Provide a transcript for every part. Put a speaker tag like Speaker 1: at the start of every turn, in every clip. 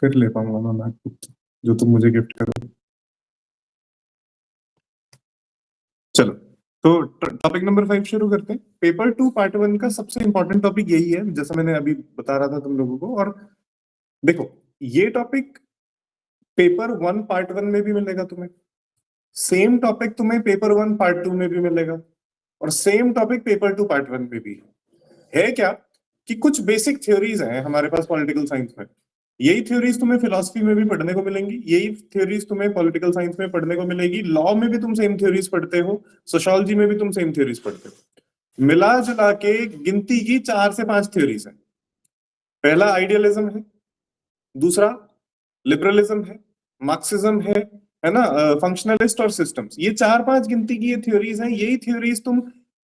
Speaker 1: फिर ले पाऊंगा मैं मैकबुक जो तुम मुझे गिफ्ट करो। चलो, तो टॉपिक नंबर 5 शुरू करते हैं। पेपर 2 पार्ट 1 का सबसे इंपॉर्टेंट टॉपिक यही है, जैसा मैंने अभी बता रहा था तुम लोगों को। और देखो, ये टॉपिक पेपर 1 पार्ट 1 में भी मिलेगा तुम्हें, सेम टॉपिक तुम्हें पेपर 1 पार्ट 2 में भी मिलेगा, और सेम टॉपिक पेपर 2 पार्ट 1 में भी है। क्या कि कुछ बेसिक थ्योरीज हैं हमारे पास पॉलिटिकल साइंस में, यही थ्योरीज तुम्हें फिलोसफी में भी पढ़ने को मिलेंगी, यही थ्योरीज तुम्हें पॉलिटिकल साइंस में पढ़ने को मिलेगी, लॉ में भी तुम सेम थ्योरीज पढ़ते हो, सोशियोलॉजी में भी तुम सेम थ्योरीज पढ़ते हो। मिला जुला के गिनती की 4 से 5 थ्योरीज हैं। पहला आइडियलिज्म है, दूसरा लिबरलिज्म है, मार्क्सिज्म है ना, फंक्शनलिस्ट और सिस्टम्स। ये 4-5 गिनती की ये थ्योरीज हैं। यही थ्योरीज तुम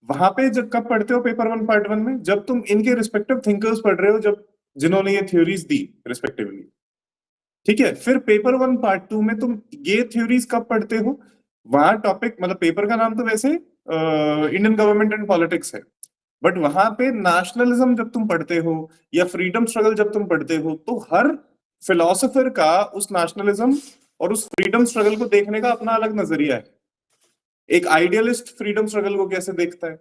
Speaker 1: वहां पे जब कब पढ़ते हो पेपर 1 पार्ट 1 में, जब तुम इनके रिस्पेक्टिव थिंकर्स पढ़ रहे हो, जब जिन्होंने ये थ्योरीज दी रिस्पेक्टिवली। ठीक है, फिर पेपर 1 पार्ट 2 में तुम ये थ्योरीज कब पढ़ते हो, वहां टॉपिक मतलब पेपर का नाम तो वैसे इंडियन गवर्नमेंट एंड पॉलिटिक्स है, बट वहां पे नेशनलिज्म जब तुम पढ़ते हो या फ्रीडम स्ट्रगल जब तुम पढ़ते हो, तो हर फिलोसोफर का उस नेशनलिज्म और उस फ्रीडम स्ट्रगल को देखने का अपना अलग नजरिया है। एक आइडियलिस्ट फ्रीडम स्ट्रगल को कैसे देखता है,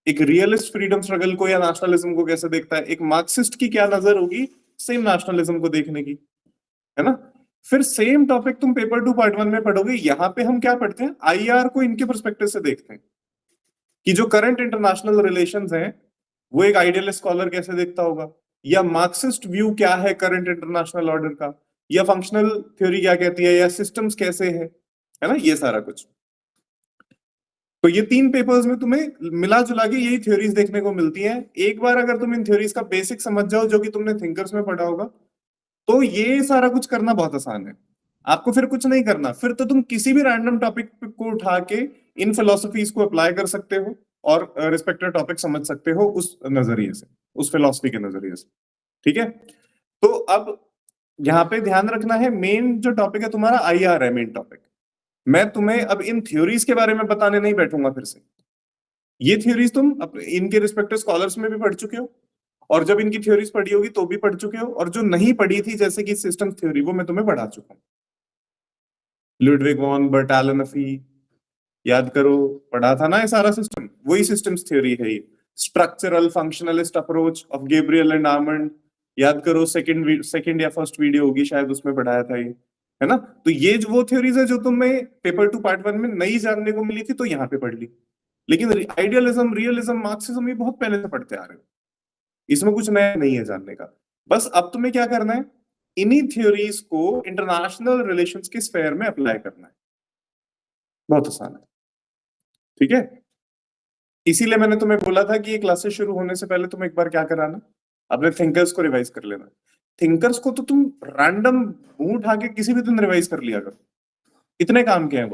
Speaker 1: एक रियलिस्ट फ्रीडम स्ट्रगल को या नेशनलिज्म को कैसे देखता है, एक मार्क्सिस्ट की क्या नजर होगी सेम नेशनलिज्म को देखने की, है ना। फिर सेम टॉपिक तुम पेपर 2 पार्ट 1 में पढ़ोगे। यहां पे हम क्या पढ़ते हैं, आईआर को इनके पर्सपेक्टिव से देखते हैं कि जो करंट इंटरनेशनल रिलेशंस हैं वो एक आइडियलिस्ट स्कॉलर कैसे देखता होगा, या मार्क्सिस्ट व्यू क्या है करंट इंटरनेशनल ऑर्डर का, या फंक्शनल थ्योरी क्या कहती है, या सिस्टम्स कैसे है ना, ये सारा कुछ। तो ये 3 पेपर्स में तुम्हें मिला जुला के यही थ्योरीज देखने को मिलती हैं। एक बार अगर तुम इन थ्योरीज का बेसिक समझ जाओ, जो कि तुमने थिंकर्स में पढ़ा होगा, तो ये सारा कुछ करना बहुत आसान है। आपको फिर कुछ नहीं करना, फिर तो तुम किसी भी रैंडम टॉपिक को उठा के इन फिलोसफीज को अप्लाई कर सकते हो और रिस्पेक्टिव टॉपिक समझ सकते हो उस नजरिए से, उस फिलोसफी के नजरिए से। ठीक है, तो अब यहाँ पे ध्यान रखना है, मेन जो टॉपिक है तुम्हारा आईआर है, मेन टॉपिक। मैं तुम्हें अब इन थ्योरीज के बारे में बताने नहीं बैठूंगा फिर से। ये थ्योरीज तुम इनके रिस्पेक्टिव स्कॉलर्स में भी पढ़ चुके हो, और जब इनकी थ्योरीज पढ़ी होगी तो भी पढ़ चुके हो, और जो नहीं पढ़ी थी जैसे कि सिस्टम थ्योरी, वो मैं तुम्हें पढ़ा चुका हूं। लुडविग वॉन बर्टालमफी, याद करो, पढ़ा था ना ये सारा सिस्टम, वही सिस्टम्स थ्योरी है ये। Structural functionalist approach of Gabriel and Armand, याद करो, सेकंड या फर्स्ट वीडियो होगी शायद, उसमें पढ़ाया था ये, है ना। तो ये जो वो थ्योरीज है जो तुम्हें पेपर 2 पार्ट 1 में नई जानने को मिली थी, तो यहाँ पे पढ़ ली। लेकिन आइडियलिज्म, रियलिज्म, मार्क्सिज्म ये बहुत पहले से पढ़ते आ रहे हो, इसमें कुछ नया नहीं है जानने का। बस अब तुम्हें क्या करना है, इन्हीं थ्योरीज को इंटरनेशनल रिलेशंस के स्फेयर में अप्लाई करना है। बहुत आसान है, ठीक है। इसीलिए मैंने तुम्हें बोला था कि ये क्लासेस शुरू होने से पहले तुम एक बार क्या कराना, अपने थिंकर्स को रिवाइज कर लेना। थिंकर्स को तो तुम रैंडम मुंह उठा के किसी भी दिन रिवाइज कर लिया करो, इतने काम के हैं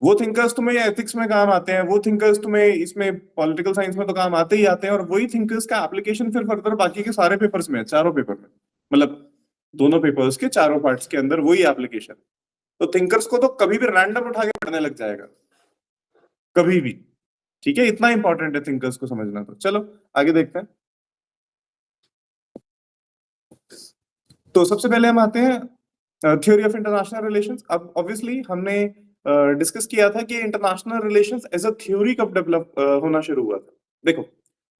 Speaker 1: वो थिंकर्स तुम्हें एथिक्स में काम आते हैं, वो थिंकर्स तुम्हें इसमें पॉलिटिकल साइंस में तो काम आते ही आते हैं, और वही थिंकर्स का एप्लीकेशन फिर फर्दर बाकी के सारे पेपर्स में है, चारों पेपर में, मतलब दोनों पेपर्स के चारों पार्ट्स के अंदर वही एप्लीकेशन। तो थिंकर्स को तो कभी भी रैंडम उठा के पढ़ने लग जाएगा, कभी भी। ठीक है, इतना इंपॉर्टेंट है थिंकर्स को समझना। तो चलो आगे देखते हैं। तो सबसे पहले हम आते हैं थ्योरी ऑफ इंटरनेशनल रिलेशंस। अब ऑब्वियसली हमने डिस्कस किया था कि international relations as a theory कब डेवलप होना शुरू हुआ था। देखो,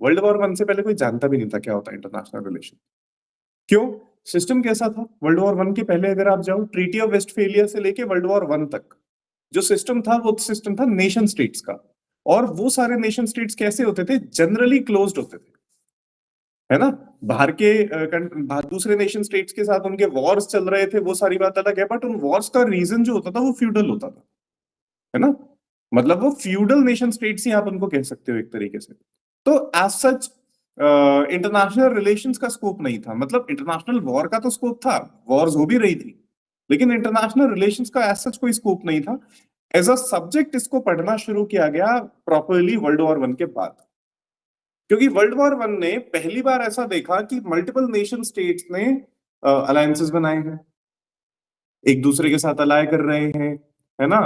Speaker 1: वर्ल्ड वॉर 1 से पहले कोई जानता भी नहीं था क्या होता है इंटरनेशनल रिलेशन। क्यों? सिस्टम कैसा था वर्ल्ड वॉर 1 के पहले? अगर आप जाओ ट्रीटी ऑफ वेस्टफेलिया से लेके वर्ल्ड वॉर 1 तक, जो सिस्टम था वो सिस्टम था नेशन स्टेट्स का। और वो सारे नेशन स्टेट्स कैसे होते थे? जनरली क्लोज्ड होते थे, है ना। बाहर के दूसरे नेशन स्टेट्स के साथ उनके वॉर्स चल रहे थे, वो सारी बात अलग है, बट उन वॉर्स का रीजन जो होता था वो फ्यूडल होता था, है ना। मतलब वो फ्यूडल नेशन स्टेट्स ही आप उनको कह सकते हो एक तरीके से। तो एज सच इंटरनेशनल रिलेशंस का स्कोप नहीं था, मतलब इंटरनेशनल वॉर का तो स्कोप था, वॉर्स हो भी रही थी, लेकिन इंटरनेशनल रिलेशंस का एज सच कोई स्कोप नहीं था। एज अ सब्जेक्ट इसको पढ़ना शुरू किया गया प्रॉपरली वर्ल्ड वॉर 1 के बाद, क्योंकि वर्ल्ड वॉर 1 ने पहली बार ऐसा देखा कि मल्टीपल नेशन स्टेट्स ने अलायंसेस बनाए हैं, एक दूसरे के साथ अलाय कर रहे हैं, है ना,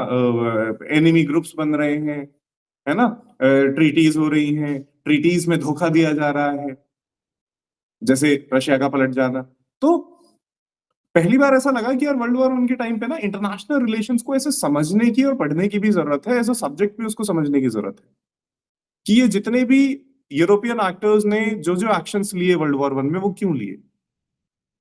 Speaker 1: एनिमी ग्रुप्स बन रहे हैं, है ना, ट्रीटीज हो रही हैं, ट्रीटीज में धोखा दिया जा रहा है, जैसे रशिया का पलट जाना। तो पहली बार ऐसा लगा कि यार वर्ल्ड वॉर वन के टाइम पे ना इंटरनेशनल रिलेशंस को ऐसे समझने की और पढ़ने की भी जरूरत है, ऐसा सब्जेक्ट भी उसको समझने की जरूरत है कि ये जितने भी यूरोपियन एक्टर्स ने जो जो एक्शंस लिए वर्ल्ड वॉर वन में वो क्यों लिए,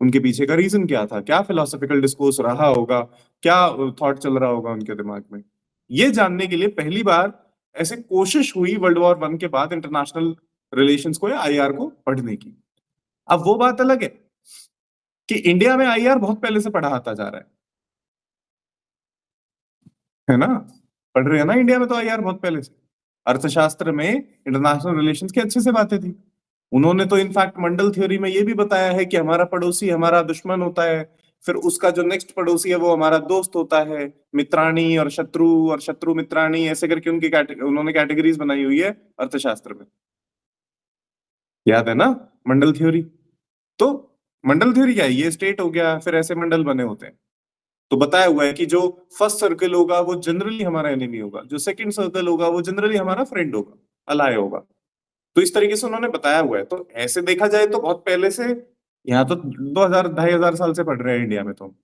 Speaker 1: उनके पीछे का रीजन क्या था, क्या फिलोसॉफिकल डिस्कोर्स रहा होगा, क्या थॉट चल रहा होगा उनके दिमाग में। ये जानने के लिए पहली बार ऐसे कोशिश हुई वर्ल्ड वॉर वन के बाद इंटरनेशनल रिलेशंस को या आईआर को पढ़ने की। अब वो बात अलग है कि इंडिया में आईआर बहुत पहले से पढ़ा आता जा रहा है ना? पढ़ रहे हैं ना इंडिया में तो आईआर बहुत पहले से। अर्थशास्त्र में इंटरनेशनल रिलेशंस की अच्छे से बातें थी। उन्होंने तो इनफैक्ट मंडल थ्योरी में ये भी बताया है कि हमारा पड़ोसी हमारा दुश्मन होता है, फिर उसका जो नेक्स्ट पड़ोसी है वो हमारा दोस्त होता है, मित्राणी और शत्रु मित्राणी, ऐसे करके उन्होंने कैटेगरीज बनाई हुई है अर्थशास्त्र में। याद है ना मंडल थ्योरी? तो मंडल थ्योरी क्या है? ये स्टेट हो गया, फिर ऐसे मंडल बने होते हैं। तो बताया हुआ है कि जो फर्स्ट सर्कल होगा वो जनरली हमारा एनिमी होगा, जो सेकंड सर्कल होगा वो जनरली हमारा फ्रेंड होगा, अलाय होगा। तो इस तरीके से उन्होंने बताया हुआ है। तो ऐसे देखा जाए तो बहुत पहले से, यहाँ तो 2000 2500 साल से पढ़ रहे हैं इंडिया में तो।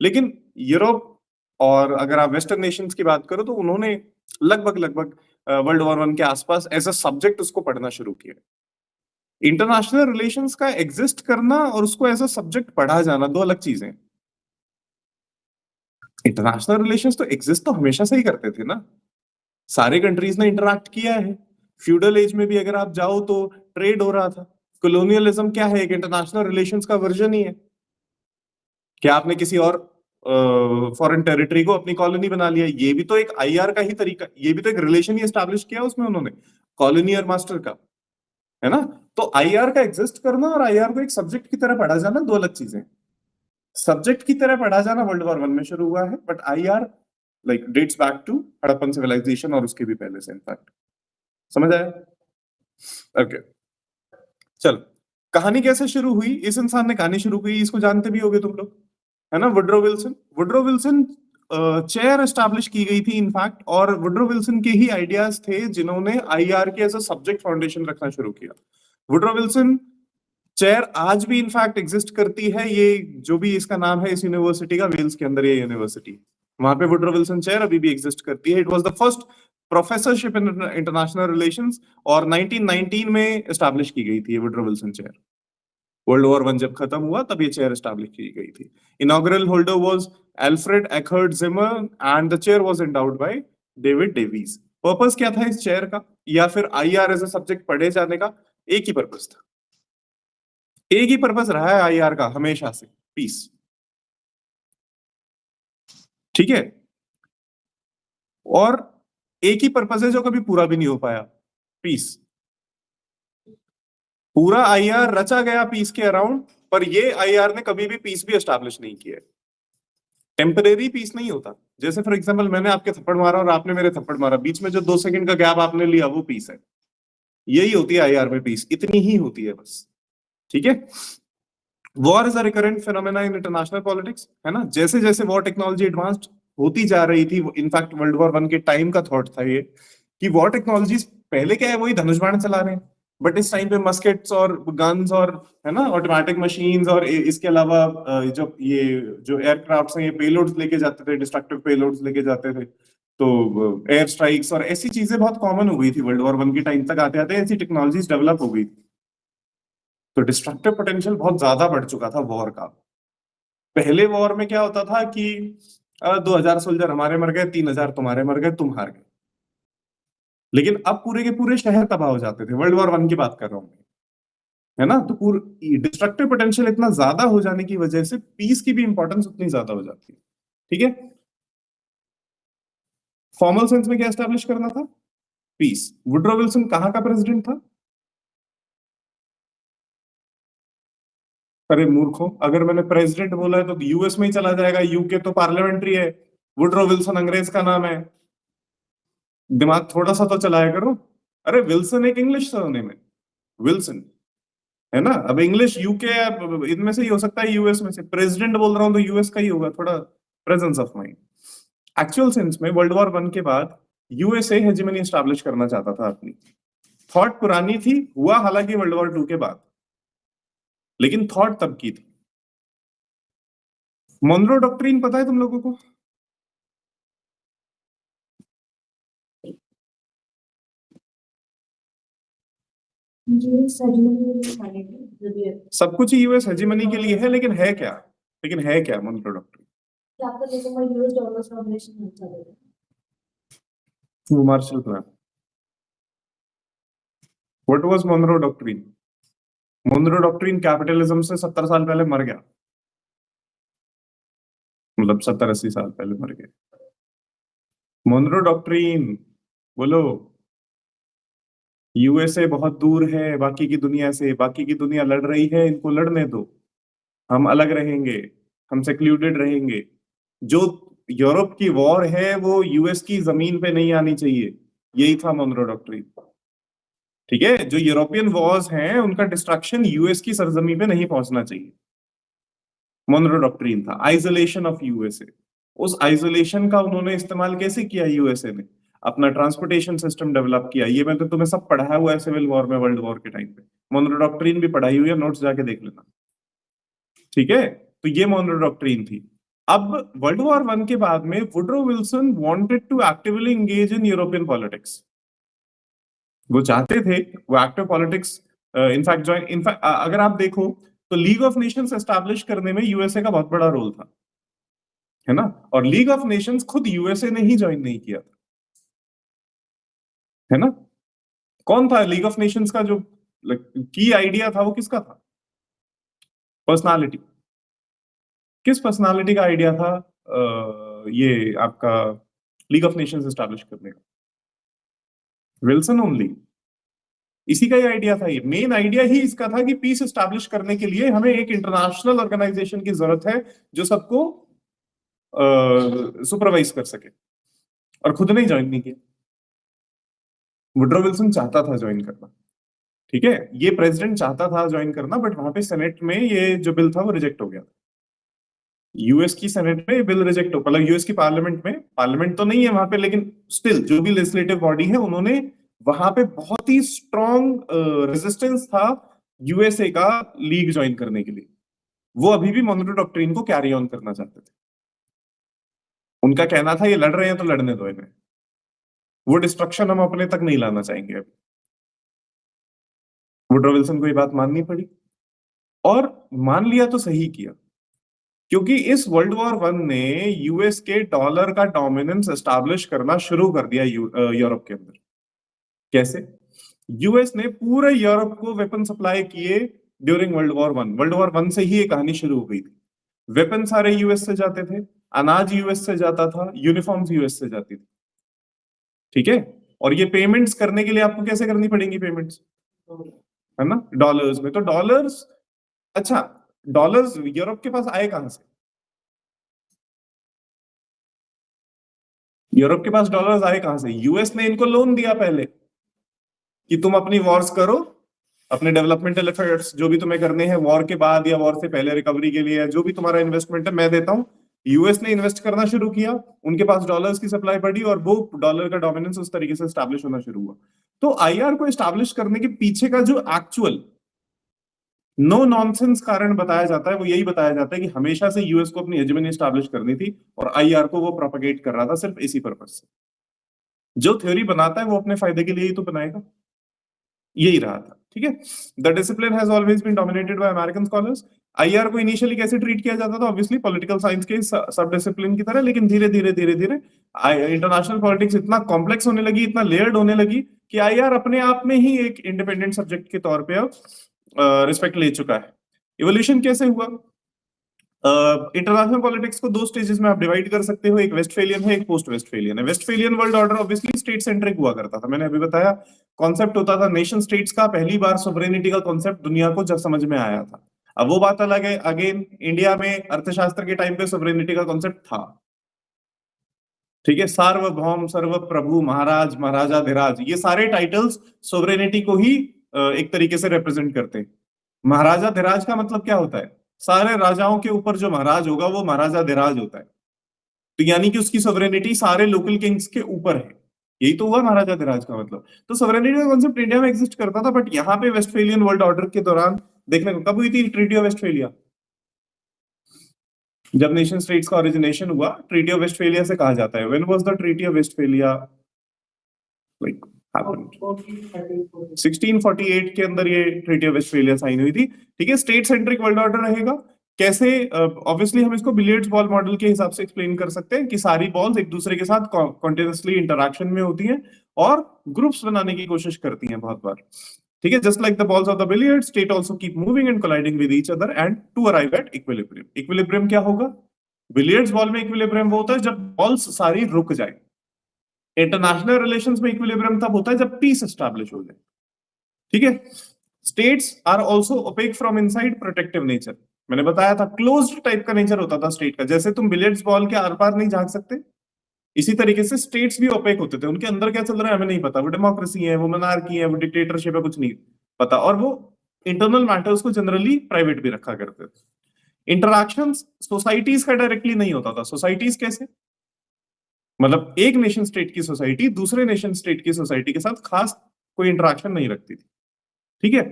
Speaker 1: लेकिन यूरोप और अगर आप वेस्टर्न नेशंस की बात करो तो उन्होंने लगभग लगभग वर्ल्ड वॉर वन के आसपास एज अ सब्जेक्ट उसको पढ़ना शुरू किया। इंटरनेशनल रिलेशंस का एग्जिस्ट करना और उसको एज अ सब्जेक्ट पढ़ा जाना दो अलग चीजें। इंटरनेशनल रिलेशंस तो एग्जिस्ट तो हमेशा से ही करते थे ना, सारे कंट्रीज ने इंटरैक्ट किया है। फ्यूडल एज में भी अगर आप जाओ तो ट्रेड हो रहा था। कॉलोनियलिज्म क्या है? एक इंटरनेशनल रिलेशंस का वर्जन ही है। क्या आपने किसी और फॉरेन टेरिटरी को अपनी कॉलोनी बना लिया? ये भी तो एक आईआर का ही तरीका, ये भी तो एक रिलेशन ही एस्टैब्लिश किया उसमें उन्होंने, कॉलोनी और मास्टर का, है ना? तो आईआर का एग्जिस्ट करना और आईआर को एक सब्जेक्ट की तरह पढ़ा जाना दो अलग चीजें। सब्जेक्ट की तरह पढ़ा जाना वर्ल्ड वॉर वन में शुरू हुआ है, but IR like dates back to Harappan civilisation और उसके भी पहले से इनफैक्ट। समझ आया? ओके, चलो। कहानी कैसे शुरू हुई? इस इंसान ने कहानी शुरू की, इसको जानते भी होगे तुम लोग, है ना? Woodrow Wilson. Woodrow Wilson chair establish की गई थी इनफैक्ट, और वुड्रो विल्सन के ही आइडियाज थे जिन्होंने आईआर के एज अ सब्जेक्ट फाउंडेशन रखना शुरू किया। वुड्रो विल्सन चेयर आज भी इनफैक्ट एग्जिस्ट करती है। ये जो भी इसका नाम है इस यूनिवर्सिटी का, वेल्स के अंदर ये यूनिवर्सिटी, वहां पे वुड्रो विल्सन चेयर अभी भी एग्जिस्ट करती है। It was the first professorship in international relations और 1919 में एस्टैब्लिश की गई थी ये Woodrow Wilson chair. World war one जब खत्म हुआ तब ये चेयर एस्टैब्लिश की गई थी। Inaugural holder was Alfred Eckhard Zimmern and the chair was endowed by David Davies. Purpose क्या था इस चेयर का या फिर आईआर एज अ सब्जेक्ट पढ़े जाने का? एक ही पर्पस था, एक ही पर्पस रहा है आईआर का हमेशा से, पीस। ठीक है? और एक ही पर्पस है जो कभी पूरा भी नहीं हो पाया, पीस। पूरा आईआर रचा गया पीस के अराउंड, पर ये आईआर ने कभी भी पीस भी एस्टैब्लिश नहीं किया। टेम्परेरी पीस नहीं होता। जैसे फॉर एग्जांपल मैंने आपके थप्पड़ मारा और आपने मेरे थप्पड़ मारा, बीच में जो 2 सेकंड का गैप आपने लिया वो पीस है। यही होती है आईआर में पीस, इतनी ही होती है बस। ठीक है? War is a recurrent phenomena in international politics, है ना? जैसे जैसे वॉर टेक्नोलॉजी एडवांस्ड होती जा रही थी, इनफैक्ट वर्ल्ड वॉर वन के टाइम का थॉट था ये कि वॉर टेक्नोलॉजीज पहले क्या है, वही धनुष बाण चला रहे हैं, बट इस टाइम पे मस्केट्स और गन्स और, है ना, ऑटोमेटिक मशीन्स और इसके अलावा जो ये जो एयरक्राफ्ट्स हैं ये पेलोड्स लेके जाते थे, डिस्ट्रक्टिव पेलोड्स लेके जाते थे। तो एयर स्ट्राइक्स और ऐसी चीजें बहुत कॉमन हो गई थी वर्ल्ड वॉर वन के टाइम तक आते आते, ऐसी टेक्नोलॉजीज डेवलप हो गई थी। तो डिस्ट्रक्टिव पोटेंशियल बहुत ज्यादा बढ़ चुका था वॉर का। पहले वॉर में क्या होता था कि 2000 सोल्जर हमारे मर गए, 3000 तुम्हारे मर गए, तुम हार गए। लेकिन अब पूरे के पूरे शहर तबाह हो जाते थे, वर्ल्ड वॉर वन की बात कर रहा हूं मैं, है ना? तो पूरी डिस्ट्रक्टिव पोटेंशियल इतना ज्यादा हो जाने की वजह से पीस की भी इंपॉर्टेंस उतनी ज्यादा हो जाती है। ठीक है? फॉर्मल सेंस में क्या एस्टैब्लिश करना था? पीस। वुड्रो विल्सन कहां का प्रेसिडेंट था? अरे मूर्खों, अगर मैंने प्रेसिडेंट बोला है तो यूएस में ही चला जाएगा, यूके तो पार्लियामेंट्री है। वुड्रो विल्सन अंग्रेज का नाम है, दिमाग थोड़ा सा तो चलाया करो। अरे विल्सन एक इंग्लिश सरनेम है, विल्सन, है ना? अब इंग्लिश यूके इनमें से ही हो सकता है, यूएस में से। प्रेसिडेंट बोल रहा हूं तो यूएस का ही होगा, थोड़ा presence of mind. Actual sense में वर्ल्ड वॉर वन के बाद यूएसए हेजेमनी एस्टैब्लिश करना चाहता था अपनी। थॉट पुरानी थी, हुआ हालांकि वर्ल्ड वॉर टू के बाद, लेकिन थॉट तब की थी। मोनरो डॉक्ट्रिन पता है तुम लोगों को? सब कुछ यूएस हेजीमनी के लिए है, लेकिन है क्या? Monroe doctrine? वो Marshall plan. What was Monroe doctrine? Monroe doctrine capitalism से 70 साल पहले मर गया, मतलब 70-80 साल पहले मर गया। मोनरो डॉक्ट्रिन बोलो। यूएसए बहुत दूर है बाकी की दुनिया से, बाकी की दुनिया लड़ रही है, इनको लड़ने दो, हम अलग रहेंगे, हम सेक्लूडेड रहेंगे। जो यूरोप की वॉर है वो यूएस की जमीन पे नहीं आनी चाहिए, यही था मोनरो डॉक्ट्रिन। ठीक है, जो यूरोपियन वॉर्स हैं उनका डिस्ट्रक्शन यूएस की सरजमी पे नहीं पहुंचना चाहिए, मोनरो डॉक्ट्रिन था। आइसोलेशन ऑफ यूएसए, उस आइसोलेशन का उन्होंने इस्तेमाल कैसे किया यूएसए ने? अपना ट्रांसपोर्टेशन सिस्टम डेवलप किया। ये मैं तो तुम्हें सब पढ़ाया हुआ है सिविल वॉर में, वर्ल्ड वॉर के टाइम पे मोनरो डॉक्ट्रिन भी पढ़ाई हुई है, नोट्स जाके देख लेना। ठीक है, तो ये मोनरो डॉक्ट्रिन थी। अब वर्ल्ड वॉर 1 के बाद में Woodrow Wilson wanted to actively engage in European politics. वो चाहते थे वो active politics in fact join. In fact अगर आप देखो तो लीग ऑफ नेशंस एस्टैब्लिश करने में यूएसए का बहुत बड़ा रोल था, है ना? और लीग ऑफ नेशंस खुद यूएसए ने ही ज्वाइन नहीं किया था, है ना? कौन था लीग ऑफ नेशंस का जो की आइडिया था, वो किसका था? पर्सनालिटी। किस पर्सनालिटी का आइडिया था ये आपका लीग ऑफ नेशंस एस्टैब्लिश करने का? Wilson only. इसी का ही आइडिया था, ये मेन आइडिया ही इसका था कि पीस एस्टैब्लिश करने के लिए हमें एक इंटरनेशनल ऑर्गेनाइजेशन की जरूरत है जो सबको सुपरवाइज कर सके, और खुद ने ज्वाइन नहीं किया। वुडरो विल्सन चाहता था ज्वाइन करना, ठीक है, ये प्रेसिडेंट चाहता था ज्वाइन करना, बट वहां पे सेनेट में ये जो बिल था वो रिजेक्ट हो गया था। यूएस की सेनेट में बिल रिजेक्ट हो, मतलब यूएस की पार्लियामेंट में, पार्लियामेंट तो नहीं है वहां पे, लेकिन स्टिल जो भी लेजिस्लेटिव बॉडी है उन्होंने वहां पे बहुत ही स्ट्रॉन्ग रेजिस्टेंस था यूएसए का लीग ज्वाइन करने के लिए। वो अभी भी मोनरो डॉक्ट्रिन को कैरी ऑन करना चाहते थे। उनका कहना था ये लड़ रहे हैं तो लड़ने दो इन्हें, वो डिस्ट्रक्शन हम अपने तक नहीं लाना चाहेंगे। अभी वुडरो विल्सन को ये बात माननी पड़ी, और मान लिया तो सही किया, क्योंकि इस वर्ल्ड वॉर 1 ने यूएस के डॉलर का डोमिनेंस एस्टैब्लिश करना शुरू कर दिया यूरोप के अंदर। कैसे? यूएस ने पूरे यूरोप को वेपन सप्लाई किए during world war 1। World war 1 से ही ये कहानी शुरू हो गई थी। वेपन सारे यूएस से जाते थे, अनाज यूएस से जाता था, यूनिफॉर्म्स यूएस से जाती थी, ठीक है? और ये पेमेंट्स करने के लिए आपको कैसे करनी पड़ेंगी पेमेंट्स, है ना? डॉलर्स में। तो डॉलर्स, अच्छा, डॉलर्स यूरोप के पास आए कहां से? यूरोप के पास डॉलर्स आए कहां से? यूएस ने इनको लोन दिया पहले कि तुम अपनी वॉर्स करो, अपने डेवलपमेंटल एफर्ट्स जो भी तुम्हें करने हैं वॉर के बाद या वॉर से पहले रिकवरी के लिए, जो भी तुम्हारा इन्वेस्टमेंट है मैं देता हूं। यूएस ने इन्वेस्ट करना शुरू किया, उनके पास डॉलर्स की सप्लाई बढ़ी, और वो डॉलर का डोमिनेंस उस तरीके से स्टैब्लिश होना शुरू हुआ। तो आईआर को एस्टैब्लिश करने के पीछे का जो एक्चुअल नो नॉनसेंस कारण बताया जाता है, वो यही बताया जाता है कि हमेशा से यूएस को अपनी हेजेमनी एस्टैब्लिश करनी थी, और आईआर को वो प्रोपेगेट कर रहा था सिर्फ इसी पर्पज से। जो थ्योरी बनाता है वो अपने फायदे के लिए ही तो बनाएगा, यही रहा था, ठीक है? The discipline has always been dominated by American scholars. IR को इनिशियली कैसे ट्रीट किया जाता था? ऑब्वियसली पॉलिटिकल साइंस के सब डिसिप्लिन की तरह, लेकिन धीरे धीरे धीरे धीरे इंटरनेशनल पॉलिटिक्स इतना कॉम्प्लेक्स होने लगी, इतना लेयर्ड होने लगी, कि आईआर अपने आप में ही एक इंडिपेंडेंट सब्जेक्ट के तौर पे अब रिस्पेक्ट ले चुका है। इवोल्यूशन कैसे हुआ? इंटरनेशनल पॉलिटिक्स को दो स्टेजेस में आप डिवाइड कर सकते हो, एक वेस्टफेलियन है, एक पोस्ट वेस्टफेलियन है। Westphalian world order obviously state centric हुआ करता था, मैंने अभी बताया। कॉन्सेप्ट होता था नेशन स्टेट्स का, पहली बार सोवरेनिटी का कॉन्सेप्ट दुनिया को जब समझ में आया था। अब वो बात अलग है, अगेन इंडिया में अर्थशास्त्र के टाइम पे सोवरेनिटी का कॉन्सेप्ट था, ठीक है? सार्वभौम, सर्वप्रभु, महाराज, महाराजाधिराज, ये सारे टाइटल्स सोवरेनिटी को ही एक तरीके से रिप्रेजेंट करते हैं। महाराजाधिराज का मतलब क्या होता है? सारे राजाओं के ऊपर जो महाराज होगा वो महाराजाधिराज होता है। तो यानी कि उसकी सोवरेनिटी सारे लोकल किंग्स के ऊपर है, यही तो हुआ महाराजाधिराज का मतलब। तो सोवरेनिटी का कॉन्सेप्ट इंडिया में एग्जिस्ट करता था, बट यहाँ पे वेस्टफेलियन वर्ल्ड ऑर्डर के दौरान देखने को कब हुई थी ट्रीटी ऑफ वेस्टफेलिया? जब नेशन स्टेट्स का ओरिजिनेशन हुआ ट्रीटी ऑफ वेस्टफेलिया से कहा जाता है, when was the treaty of Westphalia like happened? 1648 के अंदर ये ट्रीटी ऑफ वेस्टफेलिया साइन हुई थी। ठीक है, स्टेट सेंट्रिक वर्ल्ड ऑर्डर रहेगा। कैसे? ऑब्वियसली हम इसको बिलियर्ड्स बॉल मॉडल के हिसाब से एक्सप्लेन कर सकते हैं कि सारी बॉल्स एक दूसरे के साथ कॉन्टिन्यूअसली इंटरैक्शन में होती हैं और ग्रुप्स बनाने की कोशिश करती हैं बहुत बार। ठीक है, just like the balls of the billiard, state also keep moving and colliding with each other and to arrive at equilibrium. Equilibrium क्या होगा? बिलियर्ड्स बॉल में इक्विलिब्रियम वो होता है जब बॉल्स सारी रुक जाए। इंटरनेशनल रिलेशंस में इक्विलिब्रियम तब होता है जब पीस एस्टैब्लिश हो जाए। ठीक है, states are also opaque from inside, protective nature. मैंने बताया था क्लोज्ड टाइप का नेचर होता था स्टेट का, जैसे तुम बिलियर्ड्स बॉल के आर पार नहीं झांक सकते, इसी तरीके से स्टेट्स भी ओपेक होते थे। उनके अंदर क्या चल रहा है हमें नहीं पता, वो डेमोक्रेसी है, वो मोनार्की है, वो डिक्टेटरशिप है, कुछ नहीं पता, और वो इंटरनल मैटर्स को जनरली प्राइवेट भी रखा करते थे। इंटरैक्शंस सोसाइटीज का डायरेक्टली नहीं होता था। सोसाइटीज कैसे? मतलब एक नेशन स्टेट की सोसाइटी दूसरे नेशन स्टेट की सोसाइटी के साथ खास कोई इंटरैक्शन नहीं रखती थी। ठीक है,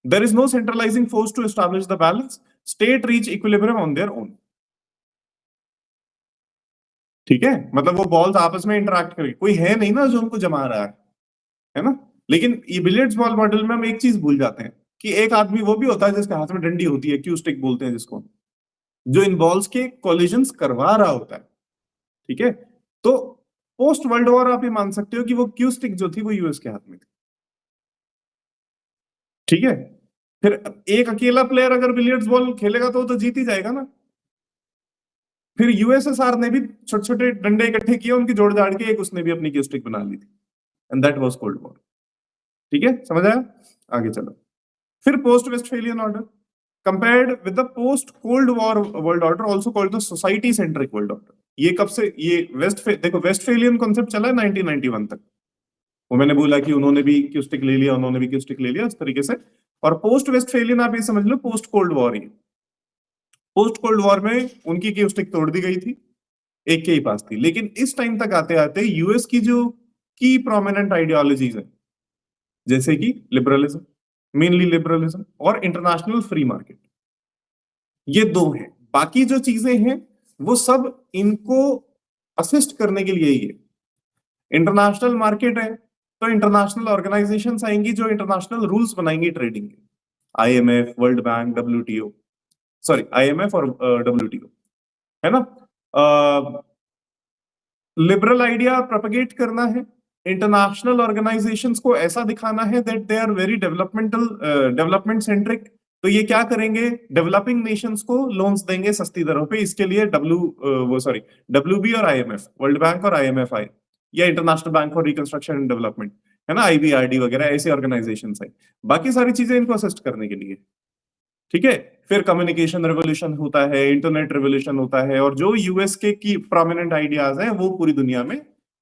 Speaker 1: there is no centralising force to establish the balance, state reach equilibrium on their own. ठीक है, मतलब वो बॉल्स आपस में इंटरैक्ट करेगी, कोई है नहीं ना जो उनको जमा रहा है ना। लेकिन ये बिलियर्ड्स बॉल मॉडल में हम एक चीज भूल जाते हैं कि एक आदमी वो भी होता है जिसके हाथ में डंडी होती है, क्यू स्टिक बोलते हैं जिसको, जो इन बॉल्स के कोलिजन्स करवा रहा होता है। ठीक है, तो पोस्ट वर्ल्ड वॉर आप ये मान सकते हो कि वो क्यू स्टिक जो थी वो यूएस के हाथ में थी। ठीक है, फिर एक अकेला प्लेयर अगर बिलियर्ड्स बॉल खेलेगा तो वो तो जीत ही जाएगा ना। फिर यूएसएसआर ने भी छोटे छोटे डंडे इकट्ठे किए, उनकी जोड़ जाड़ के एक उसने भी अपनी क्यू स्टिक बना ली थी, and that was cold war. ठीक है, समझ आया? आगे चलो। फिर post Westphalian order compared with the post cold war world order, also called the society centric world order. ये कब से? ये देखो वेस्टफेलियन कॉन्सेप्ट चला है 1991 तक। वो मैंने बोला कि उन्होंने भी क्यूस्टिक ले लिया, उन्होंने भी क्यूस्टिक ले लिया, इस तरीके से। और पोस्ट वेस्टफेलियन आप ये समझ लो पोस्ट कोल्ड वॉर ही। पोस्ट कोल्ड वॉर में उनकी क्यूस्टिक तोड़ दी गई थी, एक के ही पास थी। लेकिन इस टाइम तक आते आते यूएस की जो की प्रोमिनेंट आइडियोलॉजीज है, जैसे कि लिबरलिज्म, मेनली लिबरलिज्म, और इंटरनेशनल फ्री मार्केट, ये दो हैं। बाकी जो चीजें हैं वो सब इनको असिस्ट करने के लिए ही है। इंटरनेशनल मार्केट है तो इंटरनेशनल ऑर्गेनाइजेशंस आएंगी जो इंटरनेशनल रूल्स बनाएंगी ट्रेडिंग के, IMF, world bank, WTO, sorry IMF और डब्ल्यूटीओ, है ना। लिबरल आइडिया प्रोपेगेट करना है, इंटरनेशनल ऑर्गेनाइजेशंस को ऐसा दिखाना है that they are very development centric. तो ये क्या करेंगे? डेवलपिंग नेशंस को लोन्स देंगे सस्ती दरों पे। इसके लिए डब्ल्यूबी और आईएमएफ, वर्ल्ड बैंक और आईएमएफ आए, या international bank for reconstruction and development, है ना, आईबीआरडी वगैरह ऐसे ऑर्गेनाइजेशंस है। बाकी सारी चीजें इनको असिस्ट करने के लिए। ठीक है, फिर कम्युनिकेशन रेवोल्यूशन होता है, इंटरनेट रेवोल्यूशन होता है, और जो यूएस के की प्रोमिनेंट आइडियाज हैं वो पूरी दुनिया में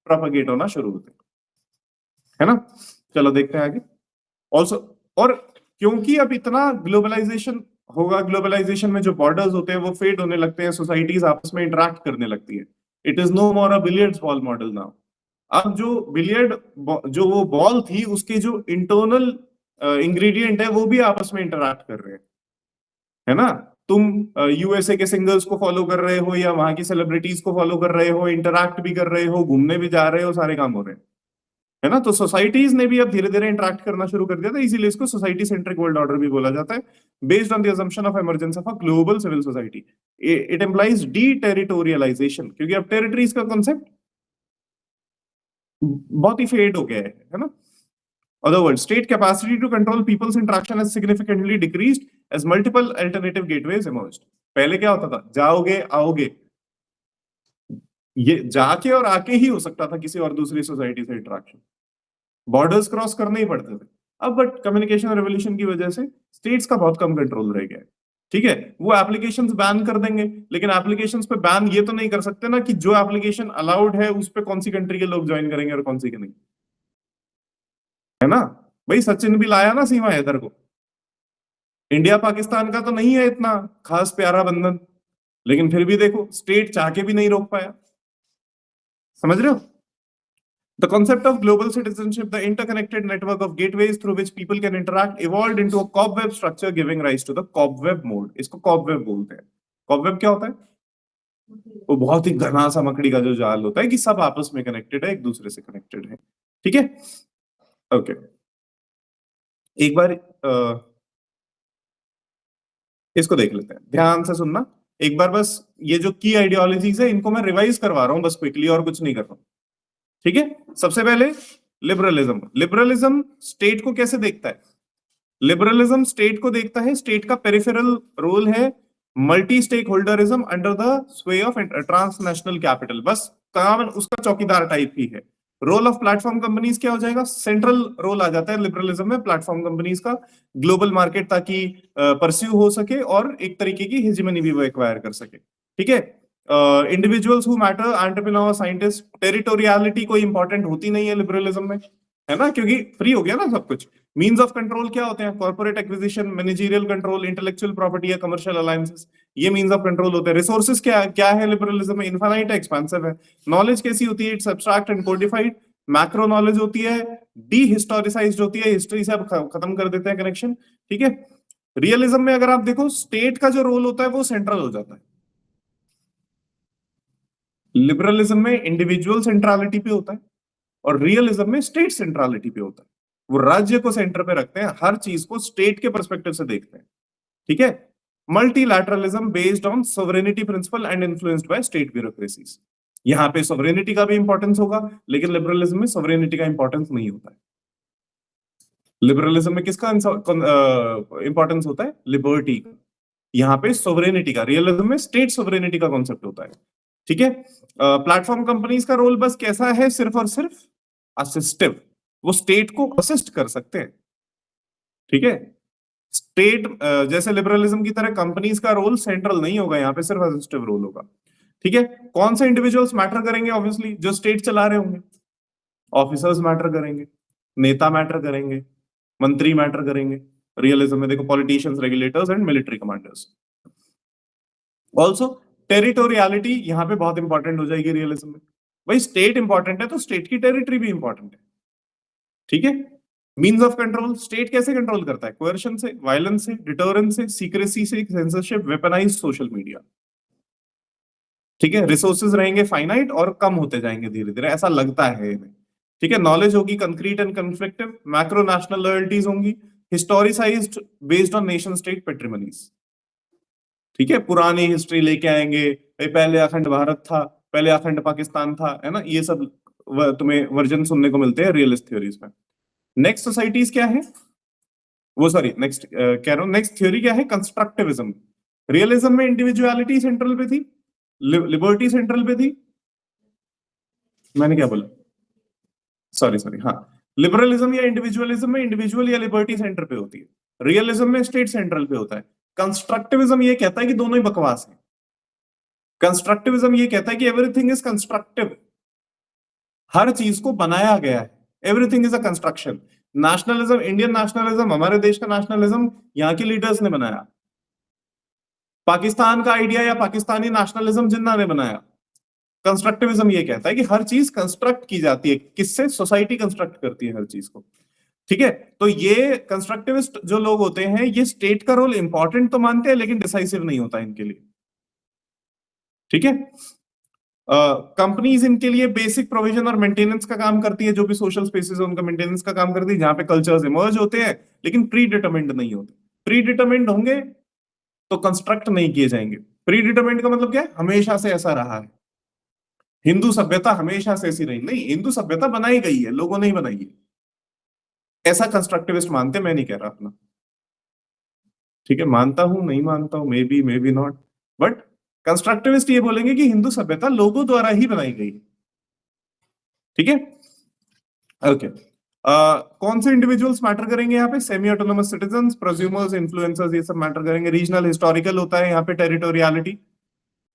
Speaker 1: प्रोपेगेट होना शुरू होते हैं, है ना। चलो देखते हैं आगे। ऑल्सो, और क्योंकि अब इतना ग्लोबलाइजेशन होगा, ग्लोबलाइजेशन में जो बॉर्डर्स होते हैं वो फेड होने लगते हैं, सोसाइटीज आपस में इंटरैक्ट करने लगती है। It is no more a billiards ball model now. अब जो बिलियर्ड जो वो बॉल थी उसके जो इंटरनल इंग्रेडिएंट है वो भी आपस में इंटरैक्ट कर रहे हैं, है ना। तुम यूएसए के सिंगर्स को फॉलो कर रहे हो या वहां की सेलिब्रिटीज को फॉलो कर रहे हो, इंटरैक्ट भी कर रहे हो, घूमने भी जा रहे हो, सारे काम हो रहे हैं, है ना। तो सोसाइटीज ने भी अब धीरे धीरे इंटरैक्ट करना शुरू कर दिया था, इसीलिए इसको सोसाइटी सेंट्रिक वर्ल्ड ऑर्डर भी बोला जाता है, based on the assumption of emergence of a global civil society. It employs deterritorialization, क्योंकि अब टेरिटरीज का कॉन्सेप्ट बहुत ही फेड हो गया है ना। Other words, state capacity to control people's interaction has significantly decreased as multiple alternative gateways emerged. पहले क्या होता था? जाओगे आओगे, ये जाके और आके ही हो सकता था किसी और दूसरी सोसाइटी से इंटरेक्शन, बॉर्डर्स क्रॉस करने ही पड़ते थे। अब बट कम्युनिकेशन रेवोल्यूशन की वजह से स्टेट्स का बहुत कम कंट्रोल रह गया है। ठीक है, वो एप्लीकेशंस बैन कर देंगे, लेकिन एप्लीकेशंस पे बैन ये तो नहीं कर सकते ना कि जो एप्लीकेशन अलाउड है उस पे कौन सी कंट्री के लोग ज्वाइन करेंगे और कौन सी के नहीं, है ना। भाई सचिन भी लाया ना सीमा हैदर को, इंडिया पाकिस्तान का तो नहीं है इतना खास प्यारा बंधन, लेकिन फिर भी देखो स्टेट चाह के भी नहीं रोक पाया। समझ रहे हो? The concept of global citizenship, the interconnected network of gateways through which people can interact, evolved into a cobweb structure, giving rise to the cobweb mode. इसको cobweb बोलते हैं। cobweb क्या होता है? वो बहुत ही घना सा मकड़ी का जो जाल होता है कि सब आपस में कनेक्टेड है, एक दूसरे से कनेक्टेड है। ठीक है, ओके। एक बार इसको देख लेते हैं, ध्यान से सुनना एक बार बस। ये जो की आइडियोलॉजीज है इनको मैं रिवाइज करवा रहा हूं बस क्विकली, और कुछ नहीं कर रहा हूं। ठीक है, सबसे पहले लिबरलिज्म। लिबरलिज्म स्टेट को कैसे देखता है? लिबरलिज्म स्टेट को देखता है, स्टेट का पेरिफेरल रोल है multi stakeholderism under the sway of transnational capital. बस काम उसका चौकीदार टाइप ही है। रोल ऑफ प्लेटफॉर्म कंपनीज क्या हो जाएगा? सेंट्रल रोल आ जाता है लिबरलिज्म में प्लेटफॉर्म कंपनीज का, ग्लोबल मार्केट ताकि परस्यू हो सके और एक तरीके की हेजिमनी भी वो एक्वायर कर सके। ठीक है, individuals who matter, entrepreneur, scientist, territoriality कोई इंपॉर्टेंट होती नहीं है लिबरलिज्म में, है ना, क्योंकि फ्री हो गया ना सब कुछ। मीन्स ऑफ कंट्रोल क्या होते हैं? Corporate acquisition, managerial control, intellectual property या कमर्शियल अलायंसेस, ये मीन्स ऑफ कंट्रोल होते हैं। रिसोर्सेज क्या क्या है लिबरलिज्म में? इनफाइनाइट है, एक्सपेंसिव है। नॉलेज कैसी होती है? It's abstract and codified. Macro knowledge होती है, डी हिस्टोरिसाइज्ड होती है, हिस्ट्री से अब खत्म कर देते हैं कनेक्शन। ठीक है, रियलिज्म में अगर आप देखो स्टेट का जो रोल होता है वो सेंट्रल हो जाता है। लिबरलिज्म में इंडिविजुअल सेंट्रलिटी पे होता है और रियलिज्म में स्टेट सेंट्रलिटी पे होता है। वो राज्य को सेंटर पे रखते हैं, हर चीज को स्टेट के पर्सपेक्टिव से देखते हैं। ठीक है, multilateralism based on sovereignty principle and influenced by state bureaucracies. यहां पे सोवरेनिटी का भी इंपॉर्टेंस होगा, लेकिन लिबरलिज्म में सोवरेनिटी का इंपॉर्टेंस नहीं होता है। लिबरलिज्म में किसका इंपॉर्टेंस होता है? लिबर्टी का। यहाँ पे सोवरेनिटी का, रियलिज्म में स्टेट सोवरेनिटी का कॉन्सेप्ट होता है। ठीक है, प्लेटफॉर्म कंपनीज का रोल बस कैसा है? सिर्फ और सिर्फ असिस्टिव, वो स्टेट को असिस्ट कर सकते हैं। ठीक है, स्टेट जैसे लिबरलिज्म की तरह कंपनीज का रोल सेंट्रल नहीं होगा, यहाँ पे सिर्फ असिस्टिव रोल होगा। ठीक है, कौन से इंडिविजुअल्स मैटर करेंगे? ऑब्वियसली जो स्टेट चला रहे होंगे, ऑफिसर्स मैटर करेंगे, नेता मैटर करेंगे, मंत्री मैटर करेंगे। रियलिज्म में देखो politicians, regulators and military commanders. Also territoriality यहाँ पे बहुत इंपॉर्टेंट हो जाएगी रियलिज्म में। भाई स्टेट इंपॉर्टेंट है तो स्टेट की टेरिटरी भी इंपॉर्टेंट है। ठीक है, मीन्स ऑफ कंट्रोल, स्टेट कैसे कंट्रोल करता है? कोएर्शन से, वायलेंस से, डिटरेंस से, सीक्रेसी से, सेंसरशिप, वेपनाइज्ड सोशल मीडिया। ठीक है, रिसोर्सेज रहेंगे फाइनाइट और कम होते जाएंगे धीरे धीरे, ऐसा लगता है इन्हें। ठीक है, नॉलेज होगी concrete and conflictive, macro national loyalties होंगी, historicized based on nation state patrimonies. ठीक है, पुरानी हिस्ट्री लेके आएंगे, पहले अखंड भारत था, पहले अखंड पाकिस्तान था, है ना, ये सब तुम्हें वर्जन सुनने को मिलते हैं रियलिस्ट थ्योरीज में। नेक्स्ट सोसाइटीज क्या है? वो सॉरी नेक्स्ट कह रहा हूं, नेक्स्ट थ्योरी क्या है? कंस्ट्रक्टिविज्म। रियलिज्म में इंडिविजुअलिटी सेंट्रल पे थी, लिबर्टी सेंट्रल पे थी। मैंने क्या बोला? सॉरी सॉरी, हाँ, लिबरलिज्म या इंडिविजुअलिज्म में इंडिविजुअल या लिबर्टी सेंटर पे होती है, रियलिज्म में स्टेट सेंट्रल पे होता है। कंस्ट्रक्टिविज्म ये कहता है कि दोनों ही बकवास है। कंस्ट्रक्टिविज्म ये कहता है कि एवरीथिंग इज कंस्ट्रक्टिव, हर चीज को बनाया गया है, everything is a construction. Nationalism, Indian nationalism, हमारे देश का नेशनलिज्म यहाँ के लीडर्स ने बनाया। पाकिस्तान का आइडिया या पाकिस्तानी नेशनलिज्म जिन्ना ने बनाया। कंस्ट्रक्टिविज्म ये कहता है कि हर चीज कंस्ट्रक्ट की जाती है, किससे? सोसाइटी कंस्ट्रक्ट करती है हर चीज को। ठीक है, तो ये कंस्ट्रक्टिविस्ट जो लोग होते हैं ये स्टेट का रोल इंपॉर्टेंट तो मानते हैं लेकिन डिसाइसिव नहीं होता इनके लिए। ठीक है, कंपनीज इनके लिए बेसिक प्रोविजन और मेंटेनेंस का काम करती है, जो भी सोशल स्पेसेस है उनका मेंटेनेंस का काम करती है, जहां पे कल्चर्स इमर्ज होते हैं लेकिन प्री डिटरमिन्ड नहीं होते। प्री डिटरमिन्ड होंगे तो कंस्ट्रक्ट नहीं किए जाएंगे। प्री डिटरमिन्ड का मतलब क्या है? हमेशा से ऐसा रहा है, हिंदू सभ्यता हमेशा से ऐसी रही। नहीं, हिंदू सभ्यता बनाई गई है, लोगों ने ही बनाई है, ऐसा कंस्ट्रक्टिविस्ट मानते, मैं नहीं कह रहा अपना। ठीक है, मानता हूं नहीं मानता हूं, may be not, but constructivist ये बोलेंगे कि हिंदू सभ्यता लोगों द्वारा ही बनाई गई है। ठीक है, ओके। कौन से इंडिविजुअल्स मैटर करेंगे यहाँ पे? सेमी ऑटोनोमस सिटीजंस, प्रोज्यूमर्स, इन्फ्लुएंसर्स, ये सब मैटर करेंगे। रीजनल हिस्टोरिकल होता है यहाँ पे, टेरिटोरियलिटी।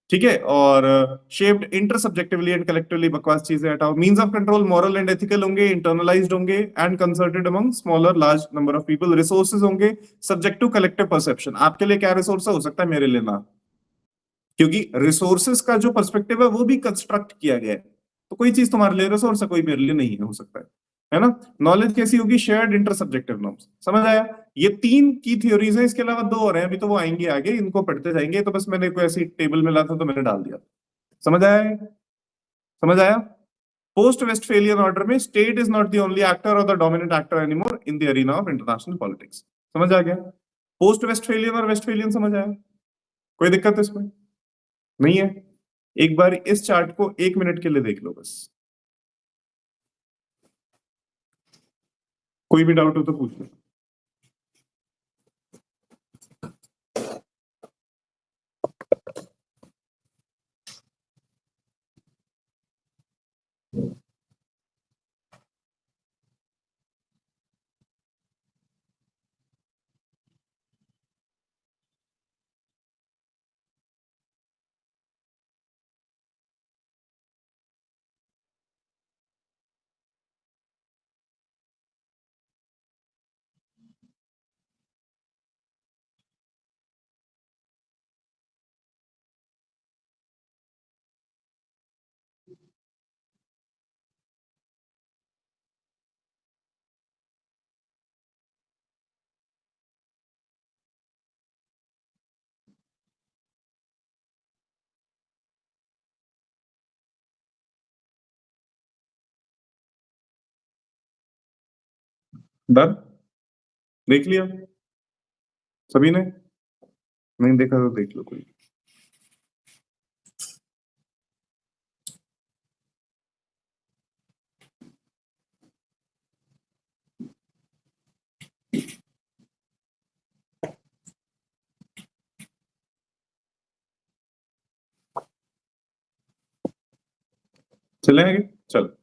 Speaker 1: ठीक है, और शेप्ड इंटरसब्जेक्टिवली एंड कलेक्टिवली, बकवास चीजें हटाओ। Means of control moral and ethical होंगे, इंटरनलाइज्ड होंगे and concerted among smaller large number of people. Resources होंगे सब्जेक्ट टू कलेक्टिव परसेप्शन। आपके लिए क्या रिसोर्स हो सकता है, मेरे लिए ना, क्योंकि रिसोर्सेज का जो पर्सपेक्टिव है वो भी कंस्ट्रक्ट किया गया है। तो कोई चीज तुम्हारे लिए रिसोर्स है, कोई मेरे लिए नहीं है, हो सकता है ना। नॉलेज कैसी होगी? Shared intersubjective norms. समझ आया? ये तीन की थ्योरीज है, इसके अलावा दो और हैं, अभी तो वो आएंगे आगे, इनको पढ़ते जाएंगे। तो बस मैंने कोई ऐसी टेबल मिला था तो मैंने डाल दिया। समझ आया? समझ आया? पोस्ट वेस्टफेलियन ऑर्डर में state is not the only actor और the dominant actor anymore in the arena of international politics. समझ आ गया? पोस्ट वेस्टफेलियन और वेस्टफेलियन समझ आया? कोई दिक्कत है इसमें? नहीं है? एक बार इस चार्ट को 1 मिनट के लिए देख लो बस, कोई भी डाउट हो तो पूछ लो। डन? देख लिया सभी ने? नहीं देखा तो देख लो कोई। चले आगे? चलो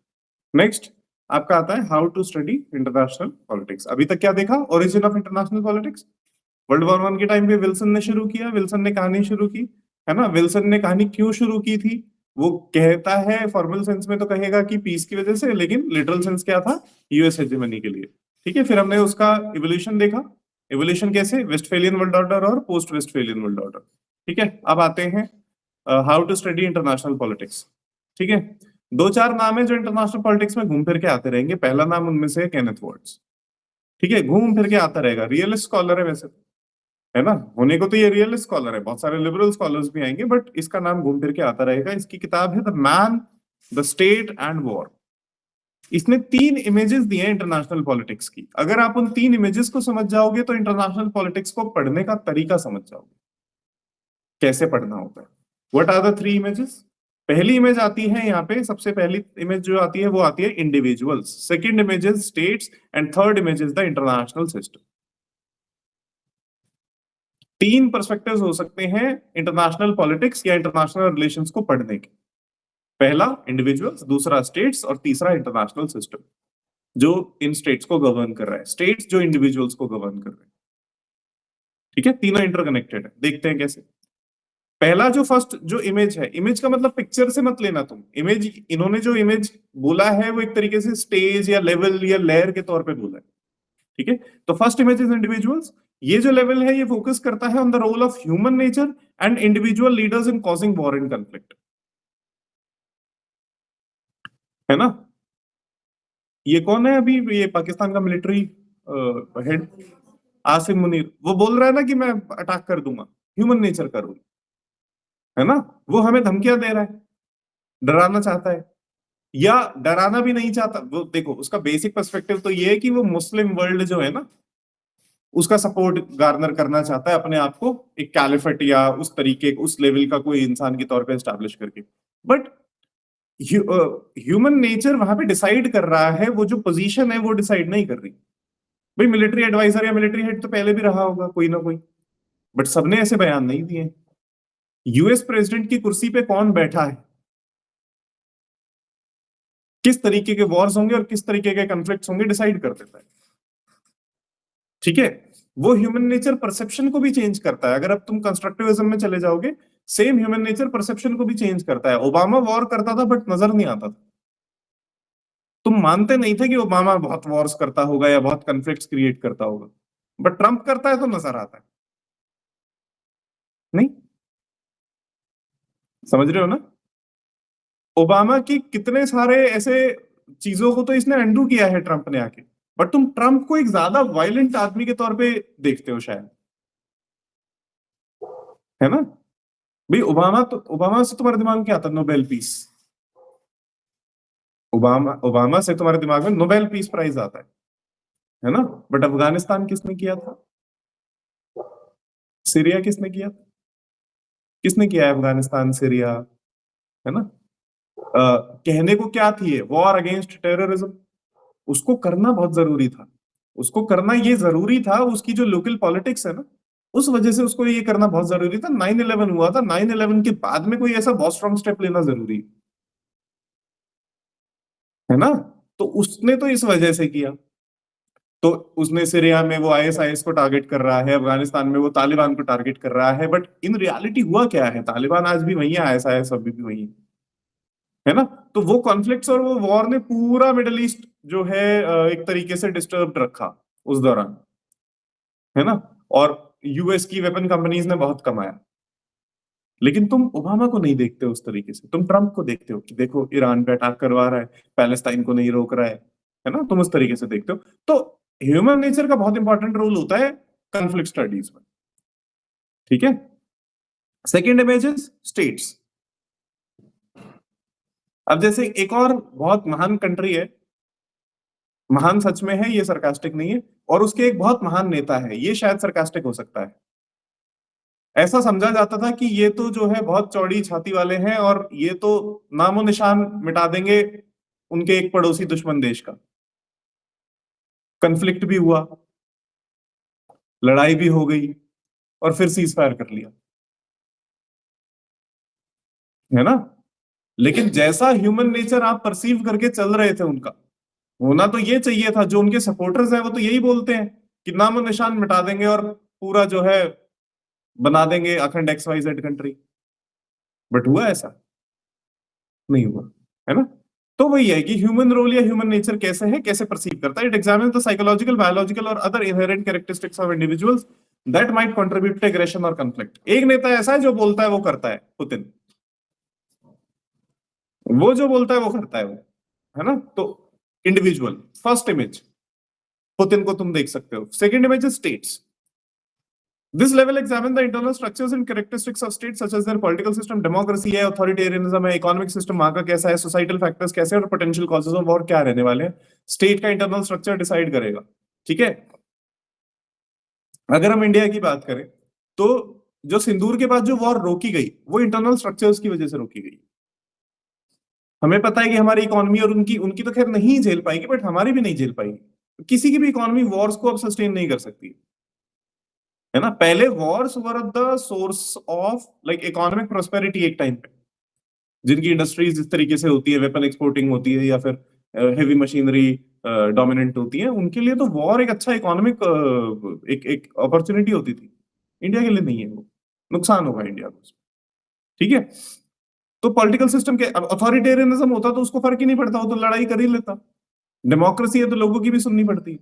Speaker 1: नेक्स्ट आपका आता है how to study international politics. अभी तक क्या देखा? Origin of international politics. World war 1 के टाइम पे विल्सन ने शुरू किया, विल्सन ने कहानी शुरू की, है ना? विल्सन ने कहानी क्यों शुरू की थी? वो कहता है फॉर्मल सेंस में तो कहेगा कि पीस की वजह से, लेकिन लिटरल सेंस क्या था? यूएस हेजेमनी के लिए। ठीक है, फिर हमने उसका इवोल्यूशन देखा। इवोल्यूशन कैसे? वेस्टफेलियन वर्ल्ड ऑर्डर और पोस्ट वेस्टफेलियन वर्ल्ड ऑर्डर। ठीक है, अब आते हैं how to study international politics. ठीक है, दो चार नाम है जो इंटरनेशनल पॉलिटिक्स में घूम फिर के आते रहेंगे। पहला नाम उनमें से है केनेथ वॉर्ड्स। ठीक है, घूम फिर के आता रहेगा, रियलिस्ट स्कॉलर है वैसे तो, है ना? होने को तो ये रियलिस्ट स्कॉलर है, बहुत सारे लिबरल स्कॉलर्स भी आएंगे, बट इसका नाम घूम फिर के आता रहेगा। इसकी किताब है the man, the state and war. इसने 3 इमेजेस दिए हैं इंटरनेशनल पॉलिटिक्स की। अगर आप उन 3 इमेजेस को समझ जाओगे तो इंटरनेशनल पॉलिटिक्स को पढ़ने का तरीका समझ जाओगे, कैसे पढ़ना होता है। What are the 3 images? पहली इमेज आती है यहाँ पे, सबसे पहली इमेज जो आती है वो आती है individuals, second image is states and third image is the international system. 3 perspectives हो सकते हैं इंटरनेशनल पॉलिटिक्स या इंटरनेशनल रिलेशंस को पढ़ने के। पहला इंडिविजुअल्स, दूसरा स्टेट्स और तीसरा इंटरनेशनल सिस्टम जो इन स्टेट्स को गवर्न कर रहा है, स्टेट्स जो इंडिविजुअल्स को गवर्न कर रहे हैं। ठीक है, तीनों इंटरकनेक्टेड है। देखते हैं कैसे। पहला जो फर्स्ट जो इमेज है, इमेज का मतलब पिक्चर से मत लेना तुम। इमेज, इन्होंने जो इमेज बोला है वो एक तरीके से स्टेज या लेवल या लेयर के तौर पे बोला है। ठीक है, तो फर्स्ट इमेज इज इंडिविजुअल्स। ये जो लेवल है ये फोकस करता है on the role of human nature and individual leaders in causing war and conflict, है ना? ये कौन है अभी? ये पाकिस्तान का मिलिट्री हेड आसिम मुनीर, वो बोल रहा है ना कि मैं अटैक कर दूंगा। ह्यूमन नेचर का रोल, है ना? वो हमें धमकियां दे रहा है, डराना चाहता है, या डराना भी नहीं चाहता। वो देखो, उसका बेसिक पर्सपेक्टिव तो ये है कि वो मुस्लिम वर्ल्ड जो है ना उसका सपोर्ट गार्नर करना चाहता है अपने आप को एक कैलिफेट या उस तरीके, उस लेवल का कोई इंसान के तौर पे एस्टैब्लिश करके। बट ह्यूमन नेचर वहां पे डिसाइड कर रहा है, वो जो पोजीशन है वो डिसाइड नहीं कर रही। भाई मिलिट्री एडवाइजर या मिलिट्री हेड तो पहले भी रहा होगा कोई ना कोई, बट सबने ऐसे बयान नहीं दिए। यूएस प्रेसिडेंट की कुर्सी पे कौन बैठा है, किस तरीके के वॉर्स होंगे और किस तरीके के कॉन्फ्लिक्ट्स होंगे, डिसाइड कर देता है। ठीक है, वो ह्यूमन नेचर परसेप्शन को भी चेंज करता है। अगर अब तुम कंस्ट्रक्टिविज्म में चले जाओगे, सेम ह्यूमन नेचर परसेप्शन को भी चेंज करता है। ओबामा वॉर करता था बट नजर नहीं आता था। तुम मानते नहीं थे कि ओबामा बहुत वॉर्स करता होगा या बहुत कॉन्फ्लिक्ट्स क्रिएट करता होगा, बट ट्रंप करता है तो नजर आता है। नहीं समझ रहे हो ना? ओबामा की कितने सारे ऐसे चीजों को तो इसने अंडू किया है ट्रंप ने आके, बट तुम ट्रंप को एक ज्यादा वायलेंट आदमी के तौर पे देखते हो शायद, है ना? भाई ओबामा से तुम्हारे दिमाग में क्या आता है? Nobel peace. ओबामा से तुम्हारे दिमाग में नोबेल पीस प्राइज आता है ना? बट अफगानिस्तान किसने किया था? सीरिया किसने किया? किसने किया है अफगानिस्तान सीरिया? है ना? कहने को क्या थी ये? War against terrorism. उसको करना बहुत जरूरी था। उसको करना ये जरूरी था, उसकी जो लोकल पॉलिटिक्स है ना, उस वजह से उसको ये करना बहुत जरूरी था। 9/11 हुआ था, 9/11 के बाद में कोई ऐसा बहुत स्ट्रॉन्ग स्टेप लेना जरूरी है ना? तो उसने तो इस वजह से किया। तो उसने सीरिया में वो आईएसआईएस को टारगेट कर रहा है, अफगानिस्तान में वो तालिबान को टारगेट कर रहा है, बट इन रियलिटी हुआ क्या है? तालिबान आज भी वही है, आईएसआईएस अभी भी वही है ना? तो वो कॉन्फ्लिक्ट्स और वो वॉर ने पूरा मिडल ईस्ट जो है एक तरीके से डिस्टर्ब रखा उस दौरान, है ना? और यूएस की वेपन कंपनीज ने बहुत कमाया। लेकिन तुम ओबामा को नहीं देखते उस तरीके से, तुम ट्रंप को देखते हो कि देखो ईरान पे अटैक करवा रहा है, पैलेस्टाइन को नहीं रोक रहा है ना? तुम उस तरीके से देखते हो। तो ह्यूमन नेचर का बहुत इंपॉर्टेंट रोल होता है कॉन्फ्लिक्ट स्टडीज में। ठीक है? Second image is states. अब जैसे एक और बहुत महान कंट्री है, महान सच में है, ये सरकास्टिक नहीं है, और उसके एक बहुत महान नेता है, ये शायद सरकास्टिक हो सकता है। ऐसा समझा जाता था कि ये तो जो है बहुत चौड़ी छाती वाले हैं और ये तो नामो निशान मिटा देंगे उनके एक पड़ोसी दुश्मन देश का। कन्फ्लिक्ट भी हुआ, लड़ाई भी हो गई, और फिर सीज फायर कर लिया, है ना? लेकिन जैसा ह्यूमन नेचर आप परसीव करके चल रहे थे उनका, होना तो ये चाहिए था। जो उनके सपोर्टर्स हैं वो तो यही बोलते हैं कि नामो निशान मिटा देंगे और पूरा जो है बना देंगे अखंड XYZ कंट्री। बट हुआ ऐसा? नहीं हुआ, है ना? तो वही है कि ह्यूमन रोल या ह्यूमन नेचर कैसे है, कैसे परसीव करता है। It examines the psychological, biological और other inherent characteristics of individuals that might contribute to aggression और कॉन्फ्लिक्ट। एक नेता ऐसा है जो बोलता है वो करता है, पुतिन। वो जो बोलता है वो करता है वो, है ना? तो इंडिविजुअल, फर्स्ट इमेज पुतिन को तुम देख सकते हो। Second image is states. This level examine the internal structures and characteristics of states such as their political system, democracy है, authoritarianism है, economic system वहां का कैसा है, societal factors कैसे और potential causes of war क्या रहने वाले हैं। स्टेट का इंटरनल स्ट्रक्चर डिसाइड करेगा। ठीक है? अगर हम इंडिया की बात करें तो जो सिंदूर के बाद जो वॉर रोकी गई वो इंटरनल स्ट्रक्चर्स की वजह से रोकी गई। हमें पता है कि हमारी इकोनॉमी और उनकी उनकी तो खैर नहीं झेल पाएगी, बट हमारी भी नहीं झेल पाएगी। किसी की भी इकोनॉमी वॉर्स को अब सस्टेन नहीं कर सकती, है ना? पहले Wars were the source of like economic prosperity एक टाइम पे, जिनकी इंडस्ट्रीज इस तरीके से होती है, वेपन एक्सपोर्टिंग होती है या फिर हेवी मशीनरी डोमिनेंट होती है, उनके लिए तो वॉर एक अच्छा इकोनॉमिक एक एक अपॉर्चुनिटी होती थी। इंडिया के लिए नहीं है वो, नुकसान होगा इंडिया को। ठीक है? तो पॉलिटिकल सिस्टम के अथॉरिटेरियनिज्म होता तो उसको फर्क ही नहीं पड़ता, वो तो लड़ाई कर ही लेता। डेमोक्रेसी है तो लोगों की भी सुननी पड़ती है।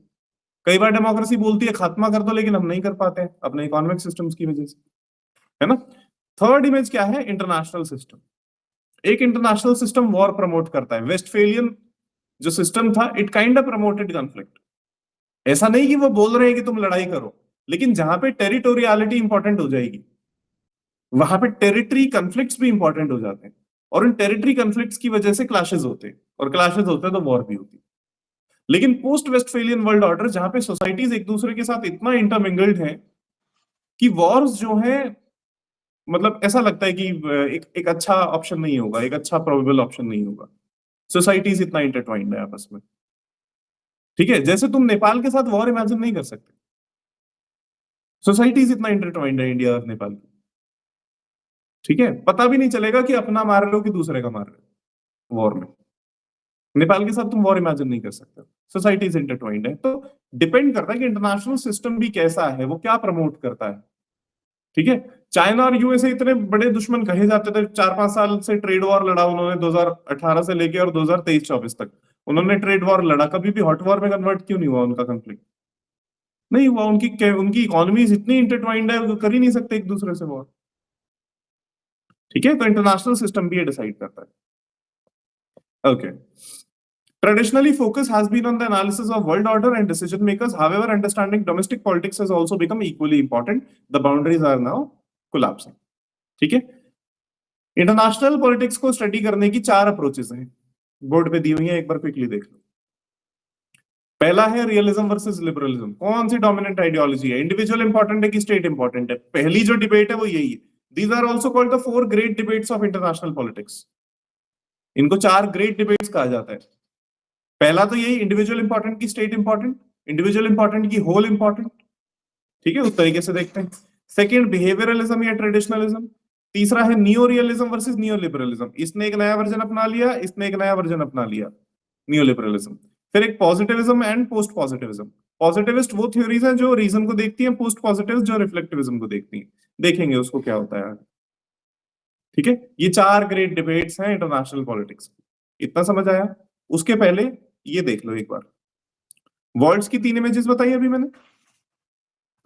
Speaker 1: कई बार डेमोक्रेसी बोलती है खात्मा कर दो, लेकिन हम नहीं कर पाते हैं अपने इकोनॉमिक सिस्टम्स की वजह से, है ना? थर्ड इमेज क्या है? International system. एक इंटरनेशनल सिस्टम वॉर प्रमोट करता है। वेस्टफेलियन जो सिस्टम था, it kind of promoted conflict. ऐसा नहीं कि वो बोल रहे हैं कि तुम लड़ाई करो, लेकिन जहां पे टेरिटोरियलिटी इंपॉर्टेंट हो जाएगी वहां पे टेरिटरी कॉन्फ्लिक्ट्स भी इंपॉर्टेंट हो जाते हैं, और उन टेरिटरी कॉन्फ्लिक्ट्स की वजह से क्लैशेस होते हैं, और क्लैशेस होते हैं तो वॉर भी होती है। लेकिन पोस्ट वेस्टफेलियन वर्ल्ड ऑर्डर, जहां पे सोसाइटीज एक दूसरे के साथ इतना इंटरमिंगल्ड हैं कि वॉर्स जो है, मतलब ऐसा लगता है कि एक अच्छा ऑप्शन नहीं होगा, एक अच्छा प्रोबेबल ऑप्शन नहीं होगा। सोसाइटीज इतना इंटरट्वाइंड है आपस में। ठीक है? जैसे तुम नेपाल के साथ वॉर इमेजिन नहीं कर सकते, सोसाइटीज इतना इंटरट्वाइंड है इंडिया और नेपाल की। ठीक है? पता भी नहीं चलेगा कि अपना मार रहे हो कि दूसरे का मार रहे हो वॉर में। नेपाल के साथ तुम वॉर इमेजिन नहीं कर सकते, सोसाइटीज इंटरट्वाइंड है। तो डिपेंड करता है कि इंटरनेशनल सिस्टम भी कैसा है, वो क्या प्रमोट करता है। ठीक है? चाइना और यूएसए इतने बड़े दुश्मन कहे जाते थे, 4-5 साल से ट्रेड वॉर लड़ा उन्होंने, 2018 से लेके और 2023-24 तक उन्होंने ट्रेड वॉर लड़ा। कभी भी हॉट वॉर में कन्वर्ट क्यों नहीं हुआ उनका कॉन्फ्लिक्ट? नहीं हुआ। उनकी इकोनॉमीज इतनी इंटरट्वाइंड है, वो कर ही नहीं सकते एक दूसरे से वॉर। ठीक है? तो इंटरनेशनल सिस्टम भी ये डिसाइड करता है। Okay. Traditionally, focus has been on the analysis of world order and decision makers. However, understanding domestic politics has also become equally important. The boundaries are now collapsing. ठीक है? International politics को study करने की 4 approaches हैं, board पे दी हुई है, एक बार क्विकली देख लो। पहला है रियलिज्म वर्सेस लिबरलिज्म। कौन सी डोमिनेंट आइडियोलॉजी है, इंडिविजुअल इंपॉर्टेंट है कि स्टेट इंपॉर्टेंट है? पहली जो डिबेट है वो यही है। These are also called the 4 great debates of international politics. इनको 4 ग्रेट डिबेट्स कहा जाता है। पहला तो यही, इंडिविजुअल इंपॉर्टेंट की स्टेट इंपॉर्टेंट, इंडिविजुअल इंपॉर्टेंट की होल इंपॉर्टेंट। ठीक है, उस तरीके से देखते हैं। सेकंड, बिहेवियरलिज्म या ट्रेडिशनलिज्म। तीसरा है neo realism versus neo liberalism. इसने एक नया वर्जन अपना लिया, इसने एक नया वर्जन अपना लिया, नियो लिबरलिज्म। फिर एक positivism and post positivism. Positivist वो थ्योरीज हैं जो रीजन को देखती हैं, पोस्ट पॉजिटिव जो रिफ्लेक्टिविज्म को देखती हैं। देखेंगे उसको क्या होता है। ठीक है, ये 4 ग्रेट डिबेट्स हैं इंटरनेशनल पॉलिटिक्स। इतना समझ आया? उसके पहले ये देख लो एक बार, वर्ल्ड्स की 3 इमेजेस बताई अभी मैंने।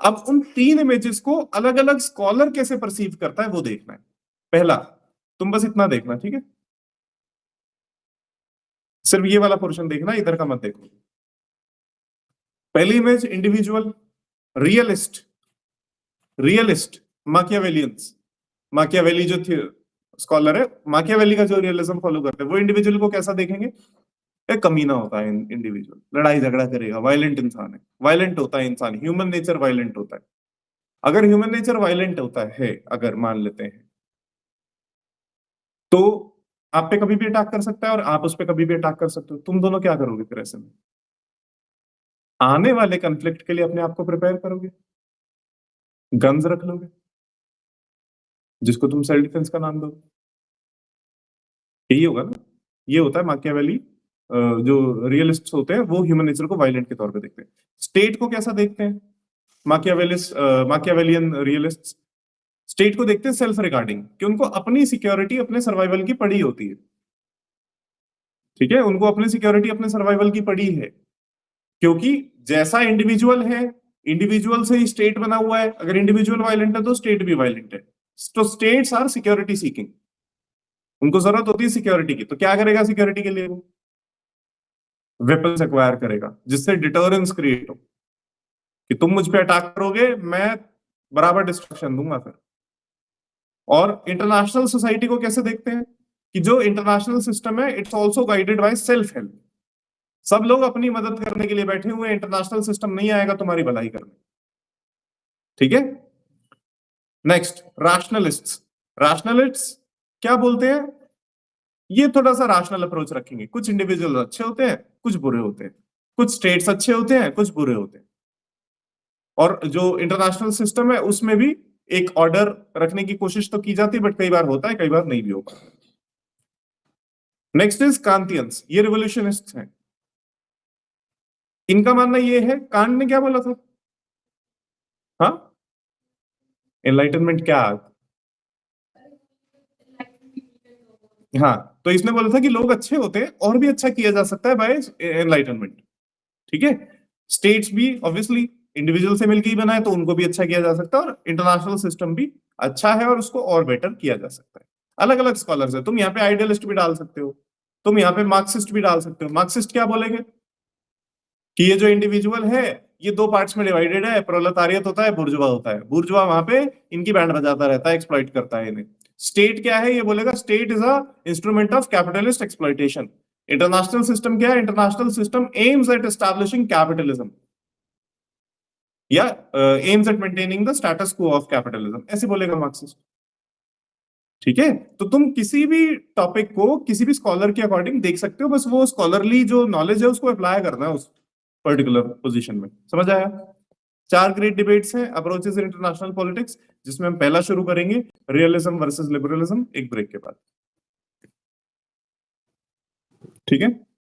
Speaker 1: अब उन 3 इमेजेस को अलग अलग स्कॉलर कैसे परसीव करता है वो देखना है। पहला, तुम बस इतना देखना, ठीक है, सिर्फ ये वाला पोर्शन देखना, इधर का मत देखो। पहली image individual, realist, realist Machiavellians. Machiavelli जो स्कॉलर है, माकियावेली का जो रियलिज्म फॉलो करते हैं, वो इंडिविजुअल को कैसा देखेंगे? एक कमीना होता है इंडिविजुअल, लड़ाई झगड़ा करेगा, वायलेंट इंसान है, वायलेंट होता है इंसान, ह्यूमन नेचर वायलेंट होता है। अगर ह्यूमन नेचर वायलेंट होता है, अगर मान लेते हैं, तो आप पे कभी भी अटैक कर सकता है और आप उस पे कभी भी अटैक कर सकते हो। तुम दोनों क्या करोगे फिर ऐसे में? आने वाले कन्फ्लिक्ट के लिए अपने आप को प्रिपेयर करोगे, गन्स रख लोगे, जिसको तुम सेल्फ डिफेंस का नाम दोगे। यही होगा ना? ये होता है माकियावेली। जो रियलिस्ट्स होते हैं वो ह्यूमन नेचर को वायलेंट के तौर पे देखते हैं। स्टेट को कैसा देखते हैं माकियावेलियन रियलिस्ट्स? स्टेट को देखते हैं सेल्फ रिगार्डिंग, कि उनको अपनी सिक्योरिटी अपने सर्वाइवल की पड़ी होती है। ठीक है, उनको अपनी सिक्योरिटी अपने सर्वाइवल की पड़ी है, क्योंकि जैसा इंडिविजुअल है, इंडिविजुअल से ही स्टेट बना हुआ है। अगर इंडिविजुअल वायलेंट है तो स्टेट भी वायलेंट है। तो स्टेट्स आर सिक्योरिटी सीकिंग, उनको जरूरत होती है सिक्योरिटी की। तो क्या करेगा सिक्योरिटी के लिए? वो वेपन्स एक्वायर करेगा, जिससे डिटरेंस क्रिएट हो, कि तुम मुझ पे अटैक करोगे, मैं बराबर डिस्ट्रक्शन दूंगा फिर। और इंटरनेशनल सोसाइटी को कैसे देखते हैं? कि जो इंटरनेशनल सिस्टम है, it's also guided by self help. सब लोग अपनी मदद करने के लिए बैठे हुए हैं, इंटरनेशनल सिस्टम नहीं आएगा तुम्हारी भलाई करने। ठीक है, नेक्स्ट, रैशनलिस्ट्स। रैशनलिस्ट्स क्या बोलते हैं? ये थोड़ा सा रैशनल अप्रोच रखेंगे। कुछ इंडिविजुअल अच्छे होते हैं, कुछ बुरे होते हैं, कुछ स्टेट्स अच्छे होते हैं, कुछ बुरे होते हैं। और जो इंटरनेशनल सिस्टम है उसमें भी एक ऑर्डर रखने की कोशिश तो की जाती है, बट कई बार होता है, कई बार नहीं भी होता। Next is Kantians. ये रिवोल्यूशनिस्ट हैं। इनका मानना ये है, कांट ने क्या बोला था? हाँ, एनलाइटनमेंट क्या? हाँ, तो इसने बोला था कि लोग अच्छे होते हैं और भी अच्छा किया जा सकता है बाय एनलाइटनमेंट। ठीक है, स्टेट्स भी ऑब्वियसली इंडिविजुअल से मिलकर ही बना है, तो उनको भी अच्छा किया जा सकता है, और इंटरनेशनल सिस्टम भी अच्छा है और उसको और बेटर किया जा सकता है। अलग अलग स्कॉलर्स है। तुम यहाँ पे आइडियलिस्ट भी डाल सकते हो, तुम यहाँ पे मार्क्सिस्ट भी डाल सकते हो। मार्क्सिस्ट क्या बोलेंगे? कि ये जो इंडिविजुअल है, ये 2 पार्ट्स में डिवाइडेड है, प्रोलेटारियत होता है, बुर्जुआ होता है। बुर्जुआ वहां पे इनकी बैंड बजाता रहता है, एक्सप्लॉइट करता है इन्हें। स्टेट क्या है? ये बोलेगा state is a instrument of capitalist exploitation. International system क्या है? International system aims at establishing capitalism, या aims at maintaining the status quo of capitalism, ऐसे बोलेगा मार्क्सिस्ट। ठीक है, तो तुम किसी भी टॉपिक को किसी भी स्कॉलर के अकॉर्डिंग देख सकते हो, बस वो स्कॉलरली जो नॉलेज है उसको अप्लाई करना है उस पर्टिकुलर पोजीशन में। समझ आया? 4 ग्रेट डिबेट्स हैं, अप्रोचेस इन इंटरनेशनल पॉलिटिक्स, जिसमें हम पहला शुरू करेंगे रियलिज्म वर्सेस लिबरलिज्म, एक ब्रेक के बाद। ठीक है।